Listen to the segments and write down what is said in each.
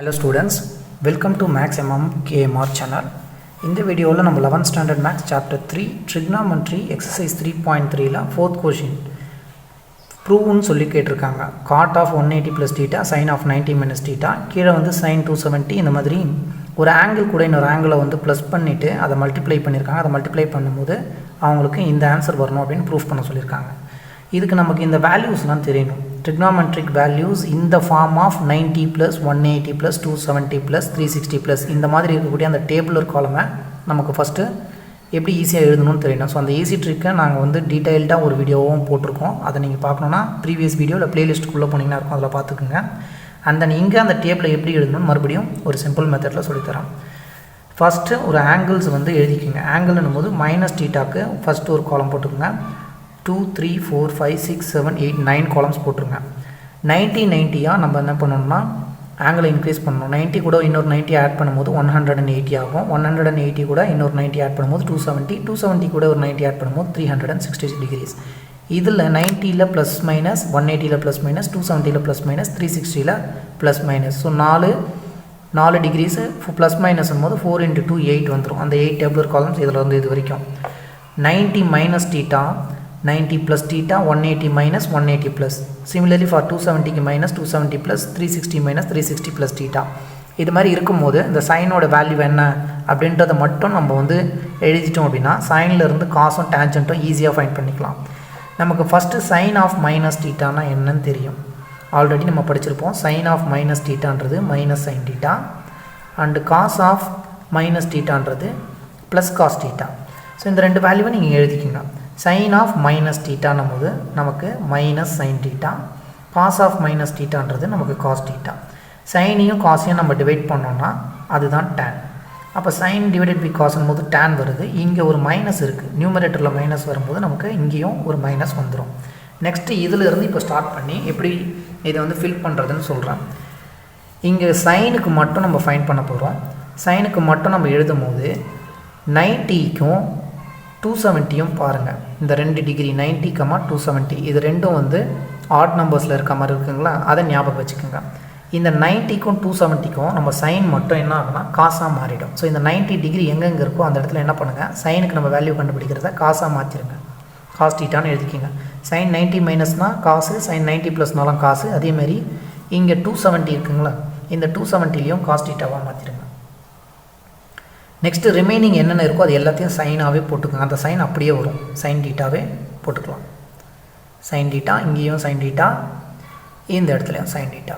Hello students, welcome to mathsmmkmr channel. In this video, we will 11th standard maths chapter 3 trigonometry exercise 3.3 la 4th question prove nu solli ketirukanga cot of 180 plus theta sin of 90 minus theta கீழ வந்து sin 270 இந்த மாதிரி ஒரு angle கூட இன்னொரு ஆங்கிளை வந்து plus பண்ணிட்டு அதை மல்டிப்ளை பண்ணியிருக்காங்க. அதை மல்டிப்ளை பண்ணும்போது அவங்களுக்கு இந்த ஆன்சர் வரணும் அப்படின்னு ப்ரூஃப் பண்ண சொல்லியிருக்காங்க. இதுக்கு நமக்கு இந்த வேல்யூஸ்லாம் தெரியணும். trigonometric values in the form of 90 plus 180 plus 270 plus 360 plus இந்த மாதிரி இருக்கக்கூடிய அந்த டேபிளர் காலமை நமக்கு ஃபஸ்ட்டு எப்படி ஈஸியாக எழுதணும்னு தெரியணும். ஸோ அந்த ஈஸி ட்ரிக்கை நாங்கள் வந்து டீட்டெயில்டாக ஒரு வீடியோவும் போட்டிருக்கோம். அதை நீங்கள் பார்க்கணுன்னா ப்ரீவியஸ் வீடியோ இல்லை ப்ளேலிஸ்ட்டுக்குள்ளே போனீங்கன்னா இருக்கும், அதில் பார்த்துக்குங்க. அண்ட் தென் இங்கே அந்த டேபிளை எப்படி எழுதணும்னு மறுபடியும் ஒரு சிம்பிள் மெத்தடில் சொல்லித்தரோம். ஃபஸ்ட்டு ஒரு ஆங்கிள்ஸ் வந்து எழுதிக்குங்க. ஆங்கிள்னும் போது மைனஸ் டீட்டாக்கு ஃபஸ்ட்டு ஒரு காலம் போட்டுக்கோங்க. 2 3 4 5 6 7 8 9 காலம்ஸ் போட்டுருங்க. 90 நம்ம என்ன பண்ணணும்னா ஆங்கிளை இன்க்ரீஸ் பண்ணணும். 90 கூட இன்னொரு 90 ஆட் பண்ணும்போது 180 ஆகும். 180 கூட இன்னொரு 90 ஆட் பண்ணும்போது 270 கூட ஒரு 90 ஆட் பண்ணும்போது 360 டிகிரிஸ். இதில் 90ல் ப்ளஸ் மைனஸ், 180ல் ப்ளஸ் மைனஸ், 270ல் ப்ளஸ் மைனஸ், 360ல் plus minus. So 4 degrees plus மைனஸ்னும் போது 4 × 2 8 வந்துடும். அந்த 8 டேபிளர் காலம்ஸ் இதில் வந்து இது வரைக்கும் 90 minus theta, 90 plus theta, 180 minus 180 plus. Similarly for 270 minus 270 plus 360 minus 360 plus theta. இது மாதிரி இருக்கும்போது இந்த சைனோட வேல்யூ என்ன அப்படின்றத மட்டும் நம்ம வந்து எழுதிட்டோம் அப்படின்னா சைன்லேருந்து காசும் டேஞ்சன்ட்டும் ஈஸியாக ஃபைண்ட் பண்ணிக்கலாம். நமக்கு ஃபஸ்ட்டு சைன் ஆஃப் மைனஸ் டீட்டானா என்னன்னு தெரியும். ஆல்ரெடி நம்ம படிச்சிருப்போம். சைன் ஆஃப் மைனஸ் டீட்டான்றது minus sine theta and cos of minus டீட்டான்றது ப்ளஸ் காஸ் டீட்டா. ஸோ இந்த ரெண்டு வேல்யூவை நீங்கள் எழுதிக்கிங்க. சைன் ஆஃப் மைனஸ் டீட்டானும் போது நமக்கு minus sine theta, cos of minus டீட்டான்றது நமக்கு காஸ் டீட்டா. சைனையும் காஸையும் நம்ம டிவைட் பண்ணோம்னா அதுதான் டேன். அப்போ சைன் டிவைடட் பை காஸ்னும் போது டேன் வருது. இங்கே ஒரு மைனஸ் இருக்குது. நியூமரேட்டரில் மைனஸ் வரும்போது நமக்கு இங்கேயும் ஒரு மைனஸ் வந்துடும். நெக்ஸ்ட்டு இதிலிருந்து இப்போ ஸ்டார்ட் பண்ணி எப்படி இதை வந்து ஃபில் பண்ணுறதுன்னு சொல்கிறேன். இங்கே சைனுக்கு மட்டும் நம்ம ஃபைண்ட் பண்ண போகிறோம். சைனுக்கு மட்டும் நம்ம எழுதும் போது 90க்கும் 270யும் பாருங்கள். இந்த 2 டிகிரி 90, 270 இது ரெண்டும் வந்து ஆட் நம்பர்ஸில் இருக்க மாதிரி இருக்குங்களா, அதை ஞாபகம் வச்சுக்கோங்க. இந்த 90க்கும் 270க்கும் நம்ம சைன் மட்டும் என்ன ஆகுனா காசாக மாறிடும். ஸோ இந்த 90 டிகிரி எங்கெங்கே இருக்கோ அந்த இடத்துல என்ன பண்ணுங்கள், சைனுக்கு நம்ம வேல்யூ கண்டுபிடிக்கிறத காசாக மாற்றிடுங்க. காஸ் டீட்டான்னு எழுதிக்கிங்க. சைன் 90 மைனஸ்னால் காசு, சைன் 90 ப்ளஸ்னாலும் காசு. அதேமாதிரி இங்கே 270 இருக்குங்களா, இந்த 270லையும் காஸ் டீட்டாவாக மாற்றிடுங்க. நெக்ஸ்ட்டு ரிமைனிங் என்னென்ன இருக்கோ அது எல்லாத்தையும் சைனாகவே போட்டுக்கோங்க. அந்த சைன் அப்படியே வரும். சைன் டீட்டாவே போட்டுக்கலாம். சைன் டீட்டா, இங்கேயும் சைன் டீட்டா, இந்த இடத்துலையும் சைன் டீட்டா.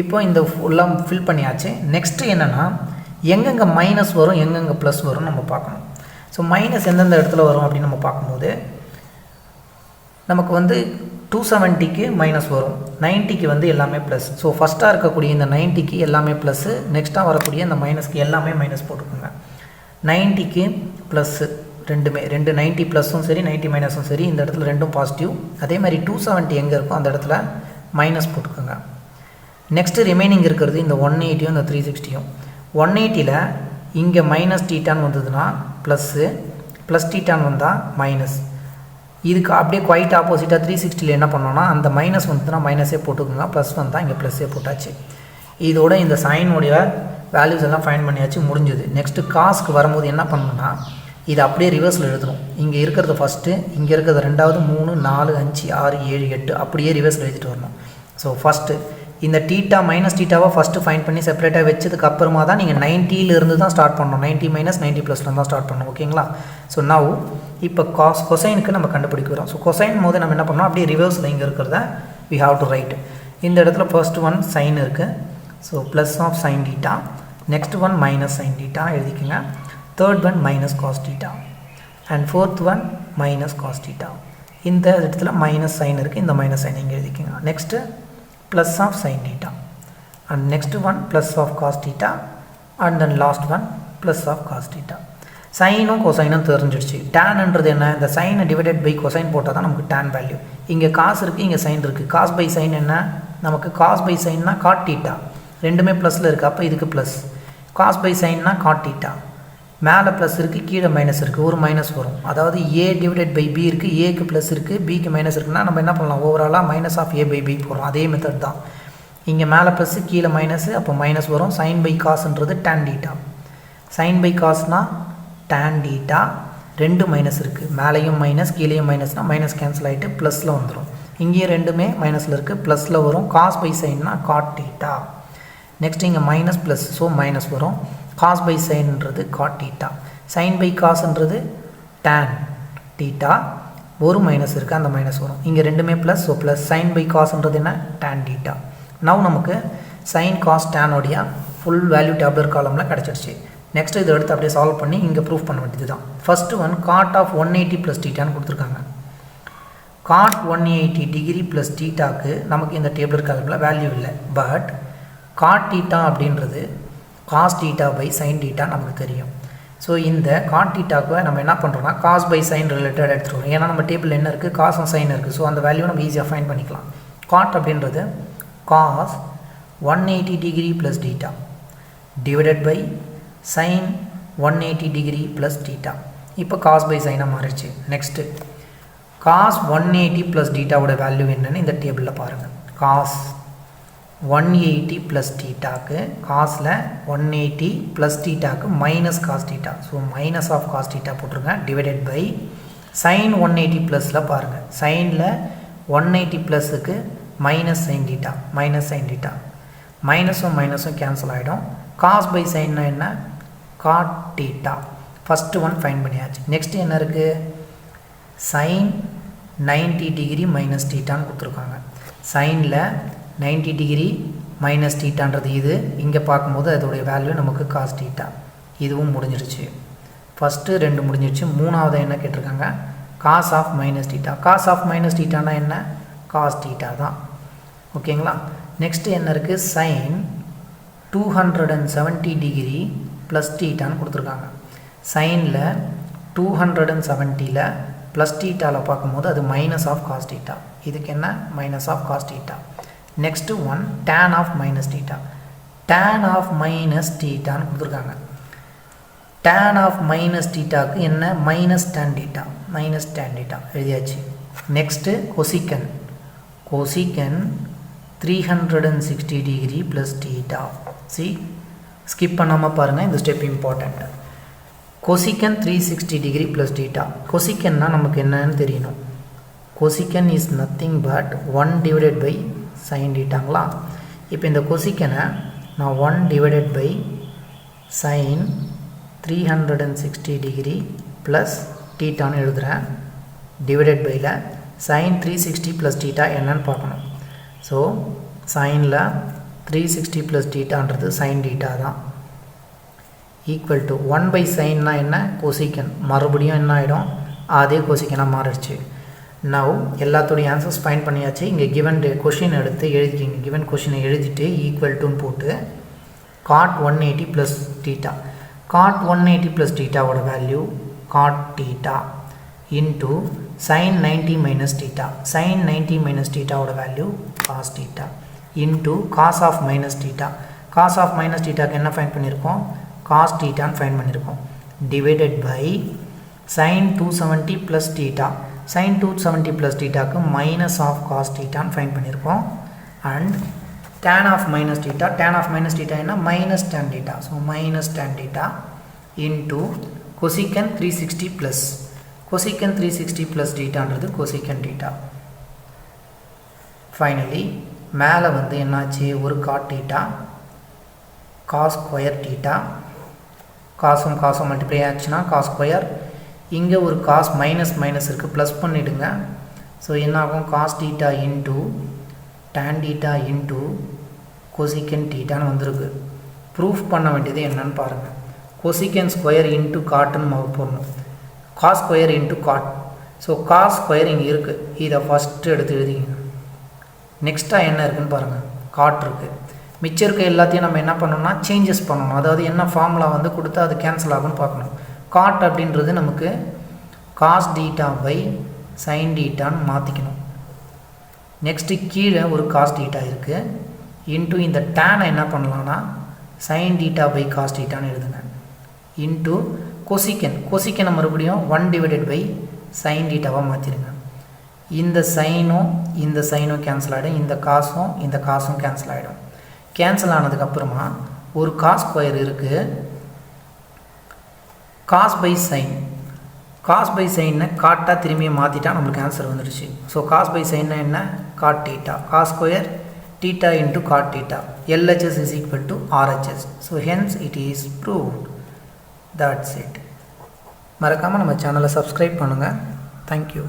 இப்போ இந்த ஃபுல்லாக ஃபில் பண்ணியாச்சு. நெக்ஸ்ட்டு என்னென்னா எங்கெங்கே மைனஸ் வரும் எங்கெங்கே ப்ளஸ் வரும்னு நம்ம பார்க்கணும். ஸோ மைனஸ் எந்தெந்த இடத்துல வரும் அப்படின்னு நம்ம பார்க்கும்போது நமக்கு வந்து 270க்கு மைனஸ் வரும், 90க்கு வந்து எல்லாமே ப்ளஸ். ஸோ ஃபஸ்ட்டாக இருக்கக்கூடிய இந்த 90க்கு எல்லாமே ப்ளஸ்ஸு, நெக்ஸ்ட்டாக வரக்கூடிய இந்த மைனஸ்க்கு எல்லாமே மைனஸ் போட்டுக்கோங்க. 90க்கு ப்ளஸ்ஸு ரெண்டு 90 ப்ளஸ்ஸும் சரி 90 மைனஸும் சரி இந்த இடத்துல ரெண்டும் பாசிட்டிவ். அதே மாதிரி 270 எங்கே இருக்கோ அந்த இடத்துல மைனஸ் போட்டுக்கோங்க. நெக்ஸ்ட்டு ரிமைனிங் இருக்கிறது இந்த 180யும் இந்த 360யும். 180ல் இங்கே மைனஸ் டீட்டான்னு வந்ததுன்னா ப்ளஸ்ஸு, ப்ளஸ் டீட்டான்னு வந்தால் மைனஸ். இதுக்கு அப்படியே குவைட் ஆப்போசிட்டாக 360ல் என்ன பண்ணோன்னா அந்த மைனஸ் வந்துச்சுன்னா மைனஸே போட்டுக்கோங்க, ப்ளஸ் வந்தால் இங்கே ப்ளஸ்ஸே போட்டாச்சு. இதோட இந்த சைனுடைய வேல்யூஸ் எல்லாம் ஃபைண்ட் பண்ணியாச்சு, முடிஞ்சுது. நெக்ஸ்ட்டு காஸ்க்கு வரும்போது என்ன பண்ணணும்னா இது அப்படியே ரிவர்ஸில் எழுதணும். இங்கே இருக்கிறது ஃபஸ்ட்டு, இங்கே இருக்கிறது ரெண்டாவது, 3 4 5 6 7 8 அப்படியே ரிவர்ஸில் எழுதிட்டு வரணும். ஸோ ஃபஸ்ட்டு இந்த டீட்டா மைனஸ் டீட்டாவை ஃபஸ்ட்டு ஃபைண்ட் பண்ணி செப்பரேட்டாக வச்சதுக்கு அப்புறமா தான் நீங்கள் 90லேருந்து தான் ஸ்டார்ட் பண்ணணும். 90 மைனஸ் 90 ப்ளஸ்லேருந்து தான் ஸ்டார்ட் பண்ணணும். ஓகேங்களா? ஸோ நவ் இப்போ கொசைனுக்கு நம்ம கண்டுபிடிக்கிறோம். ஸோ கொசைன் போது நம்ம என்ன பண்ணோம், அப்படியே ரிவர்ஸில் இங்கே இருக்கிறத வி ஹாவ் டு ரைட். இந்த இடத்துல ஃபர்ஸ்ட் ஒன் சைன் இருக்குது. So plus of sine theta, next one minus sine theta எழுதிக்கோங்க. Third one minus cos theta and fourth one minus cos theta. இந்த இடத்துல மைனஸ் சைன் இருக்குது, இந்த மைனஸ் சைன் இங்கே எழுதிக்கோங்க. Next plus of sine theta and next one plus of cos theta and then last one plus of cos theta. சைனும் கொசைனும் தெரிஞ்சிடுச்சு. டேன்ன்றது என்ன, இந்த சைனை டிவைடட் பை கொசைன் போட்டால் தான் நமக்கு டேன் வேல்யூ. இங்கே காசு இருக்குது, இங்கே சைன் இருக்குது. காஸ் பை சைன் என்ன, நமக்கு காஸ் பை சைன்னா காட் டீட்டா, ரெண்டுமே ப்ளஸில் இருக்குது. அப்போ இதுக்கு ப்ளஸ். காஸ் பை சைன்னா காட் டீட்டா, மேலே ப்ளஸ் இருக்குது, கீழே மைனஸ் இருக்குது, ஒரு மைனஸ் வரும். அதாவது ஏ டிவைடட் பை பி இருக்குது, ஏக்கு ப்ளஸ் இருக்குது, பிக்கு மைனஸ் இருக்குன்னா நம்ம என்ன பண்ணலாம், ஓவராலாக minus of A by B போடுறோம். அதே மெத்தட் தான். இங்கே மேலே ப்ளஸ்ஸு கீழே மைனஸு, அப்போ மைனஸ் வரும். சைன் பை காசுன்றது tan டீட்டா. சைன் பை காசுனால் tan டீட்டா. 2 மைனஸ் இருக்குது, மேலேயும் மைனஸ் கீழேயும் மைனஸ்னால் மைனஸ் கேன்சல் ஆகிட்டு ப்ளஸில் வந்துடும். இங்கேயும் ரெண்டுமே மைனஸில் இருக்குது, ப்ளஸில் வரும். காஸ் பை சைன்னா காட் டீட்டா. நெக்ஸ்ட் இங்கே மைனஸ் ப்ளஸ், ஸோ மைனஸ் வரும். காஸ் பை சைன்ன்றது காட் டீட்டா. சைன் பை காசுன்றது tan டீட்டா. ஒரு மைனஸ் இருக்குது, அந்த மைனஸ் வரும். இங்கே ரெண்டுமே plus, so plus. Sine by காசுன்றது என்ன? tan theta. நவ் நமக்கு சைன் காஸ் tan உடைய ஃபுல் வேல்யூ டேப்லர் காலமில் கிடச்சிடுச்சு. நெக்ஸ்ட் இதை எடுத்து அப்படியே சால்வ் பண்ணி இங்கே ப்ரூஃப் பண்ண வேண்டியது தான். First one cot of 180 plus டீட்டான்னு கொடுத்துருக்காங்க. காட் 180 டிகிரி ப்ளஸ் டீட்டாக்கு நமக்கு இந்த டேபிளர் காலமில் வேல்யூ இல்லை. பட் காட் டீட்டா அப்படின்றது cos theta by sine theta நமக்கு தெரியும். ஸோ இந்த காட் டீட்டாவை நம்ம என்ன பண்ணுறோம்னா காஸ் பை சைன் ரிலேட்டட் எடுத்துருவோம். ஏன்னா நம்ம டேபிள் என்ன இருக்குது, காசும் சைன் இருக்குது. ஸோ அந்த வேல்யூ நம்ம ஈஸியாக ஃபைண்ட் பண்ணிக்கலாம். காட் அப்படின்றது cos 180 degree plus theta divided by sine 180 degree plus theta. இப்போ காஸ் பை சைனாக மாறிடுச்சு. நெக்ஸ்ட்டு காஸ் 180 ப்ளஸ் டீட்டாவோட வேல்யூ என்னன்னு இந்த டேபிளில் பாருங்கள். காஸ் 180 ப்ளஸ் டீட்டாக்கு காசில் 180 ப்ளஸ் டீட்டாக்கு minus cos theta, so minus of cos theta போட்டிருங்க. டிவைடட் பை சைன் 180 ப்ளஸில் பாருங்கள். சைனில் 180 ப்ளஸுக்கு minus sine theta, minus sine theta. மைனஸும் மைனஸும் கேன்சல் ஆகிடும். காஸ் பை சைன்னா என்ன? Cot theta. First one fine பண்ணியாச்சு. நெக்ஸ்ட்டு என்ன இருக்குது? சைன் 90 டிகிரி மைனஸ் டீட்டான்னு கொடுத்துருக்காங்க. சைனில் 90 டிகிரி மைனஸ் டீட்டான்றது இது. இங்கே பார்க்கும்போது அதோடைய வேல்யூ நமக்கு காஸ் டீட்டா. இதுவும் முடிஞ்சிருச்சு. ஃபஸ்ட்டு 2 முடிஞ்சிருச்சு. மூணாவது என்ன கேட்டிருக்காங்க? Cos of minus theta. Cos of minus டீட்டானா என்ன? காஸ் டீட்டா தான். ஓகேங்களா? நெக்ஸ்ட்டு என்ன இருக்குது? சைன் 270 டிகிரி ப்ளஸ் டீட்டான்னு கொடுத்துருக்காங்க. சைனில் 270ல் ப்ளஸ் டீட்டாவில் பார்க்கும்போது அது மைனஸ் ஆஃப் காஸ் டீட்டா. இதுக்கு என்ன? Minus of cos theta. Next one tan of minus theta. tan of minus டீட்டான்னு கொடுத்துருக்காங்க. tan ஆஃப் மைனஸ் டீட்டாக்கு என்ன? Minus tan theta, minus tan theta எழுதியாச்சு. Next cosecant. Cosecant 360 degree plus theta. Skip பண்ணாமல் பாருங்கள், இந்த step important. Cosecant 360 degree plus theta. கொசிக்கன்னா நமக்கு என்னன்னு தெரியணும். Cosecant is nothing but 1 divided by sine டீட்டாங்களா. இப்போ இந்த கொசிக்கனை நான் 1 divided by sign 360 degree plus டீட்டான்னு எழுதுகிறேன். டிவைடட் பையில் சைன் 360 ப்ளஸ் டீட்டா என்னன்னு பார்க்கணும். ஸோ சைனில் 360 ப்ளஸ் டீட்டான்றது சைன் டீட்டா தான். ஈக்குவல் டு 1 பை சைன்னா என்ன? கொசிக்கன். மறுபடியும் என்ன ஆகிடும்? அதே கொசிக்கனாக மாறிடுச்சு. நவ் எல்லாத்தோடைய ஆன்சர்ஸ் ஃபைண்ட் பண்ணியாச்சு. இங்கே கிவன் கொஷின் எடுத்து எழுதிக்கிங்க. கிவன் கொஷினை எழுதிட்டு ஈக்குவல் டுன்னு போட்டு cot 180 plus theta. Cot 180 plus டீட்டாவோட value cot theta into sine 90 minus theta. Sine 90 minus டீட்டாவோட value cos theta into cos of minus theta. Cos of minus டீட்டாக்கு என்ன ஃபைண்ட் பண்ணியிருக்கோம்? காஸ் டீட்டான்னு ஃபைண்ட் பண்ணியிருக்கோம். Divided by sine 270 plus theta. Sine 270 plus டீட்டாக்கு minus of cos டீட்டான்னு find பண்ணியிருக்கோம். And tan of minus theta. tan of minus theta என்ன? Minus tan theta. So minus tan theta into cosecant 360 plus. Cosecant 360 plus டீட்டான்றது cosecant theta. Finally மேலே வந்து என்னாச்சு? ஒரு cot theta, cos square theta. காசும் காசும் மல்டிப்ளை ஆச்சுன்னா காஸ் ஸ்கொயர். இங்கே ஒரு காஸ் மைனஸ் மைனஸ் இருக்குது, ப்ளஸ் பண்ணிவிடுங்க. ஸோ என்னாகும்? Cos theta into tan theta into cosecant டீட்டான்னு வந்திருக்கு. ப்ரூஃப் பண்ண வேண்டியது என்னன்னு பாருங்கள். கொசிக்கன் ஸ்கொயர் இன்ட்டு காட்டுன்னு போடணும். Cos square into cot. So cos square இங்கே இருக்குது, இதை ஃபஸ்ட்டு எடுத்து எழுதிங்க. நெக்ஸ்ட்டாக என்ன இருக்குதுன்னு பாருங்கள். காட் இருக்குது. மிச்சம் இருக்க எல்லாத்தையும் நம்ம என்ன பண்ணணும்னா சேஞ்சஸ் பண்ணணும். அதாவது என்ன ஃபார்முலா வந்து கொடுத்தா அது கேன்சல் ஆகும்னு பார்க்கணும். காட் அப்படின்றது நமக்கு காஸ் டீட்டா பை சைன் டீட்டான்னு மாற்றிக்கணும். நெக்ஸ்ட்டு கீழே ஒரு காஸ் டீட்டா இருக்குது. இன்ட்டு இந்த டேனை என்ன பண்ணலான்னா சைன் டீட்டா பை காஸ் டீட்டான்னு எழுதுங்க. Into cosecant. கொசிக்கனை மறுபடியும் 1 டிவைடட் பை சைன் டீட்டாவாக மாற்றிடுங்க. இந்த சைனும் கேன்சல் ஆகிடும், இந்த காசும் கேன்சல் ஆகிடும். கேன்சல் ஆனதுக்கப்புறமா ஒரு காஸ் ஸ்கொயர் இருக்குது. காஸ் பை சைனை காட்டாக திரும்பி மாற்றிட்டா நம்மளுக்கு ஆன்சர் வந்துடுச்சு. ஸோ காஸ் பை சைன்னா என்ன? Cot theta. Cos square theta into cot theta. LHS is equal to RHS. So hence it is proved. That's it. மறக்காமல் நம்ம சேனலை சப்ஸ்கிரைப் பண்ணுங்கள். தேங்க்யூ.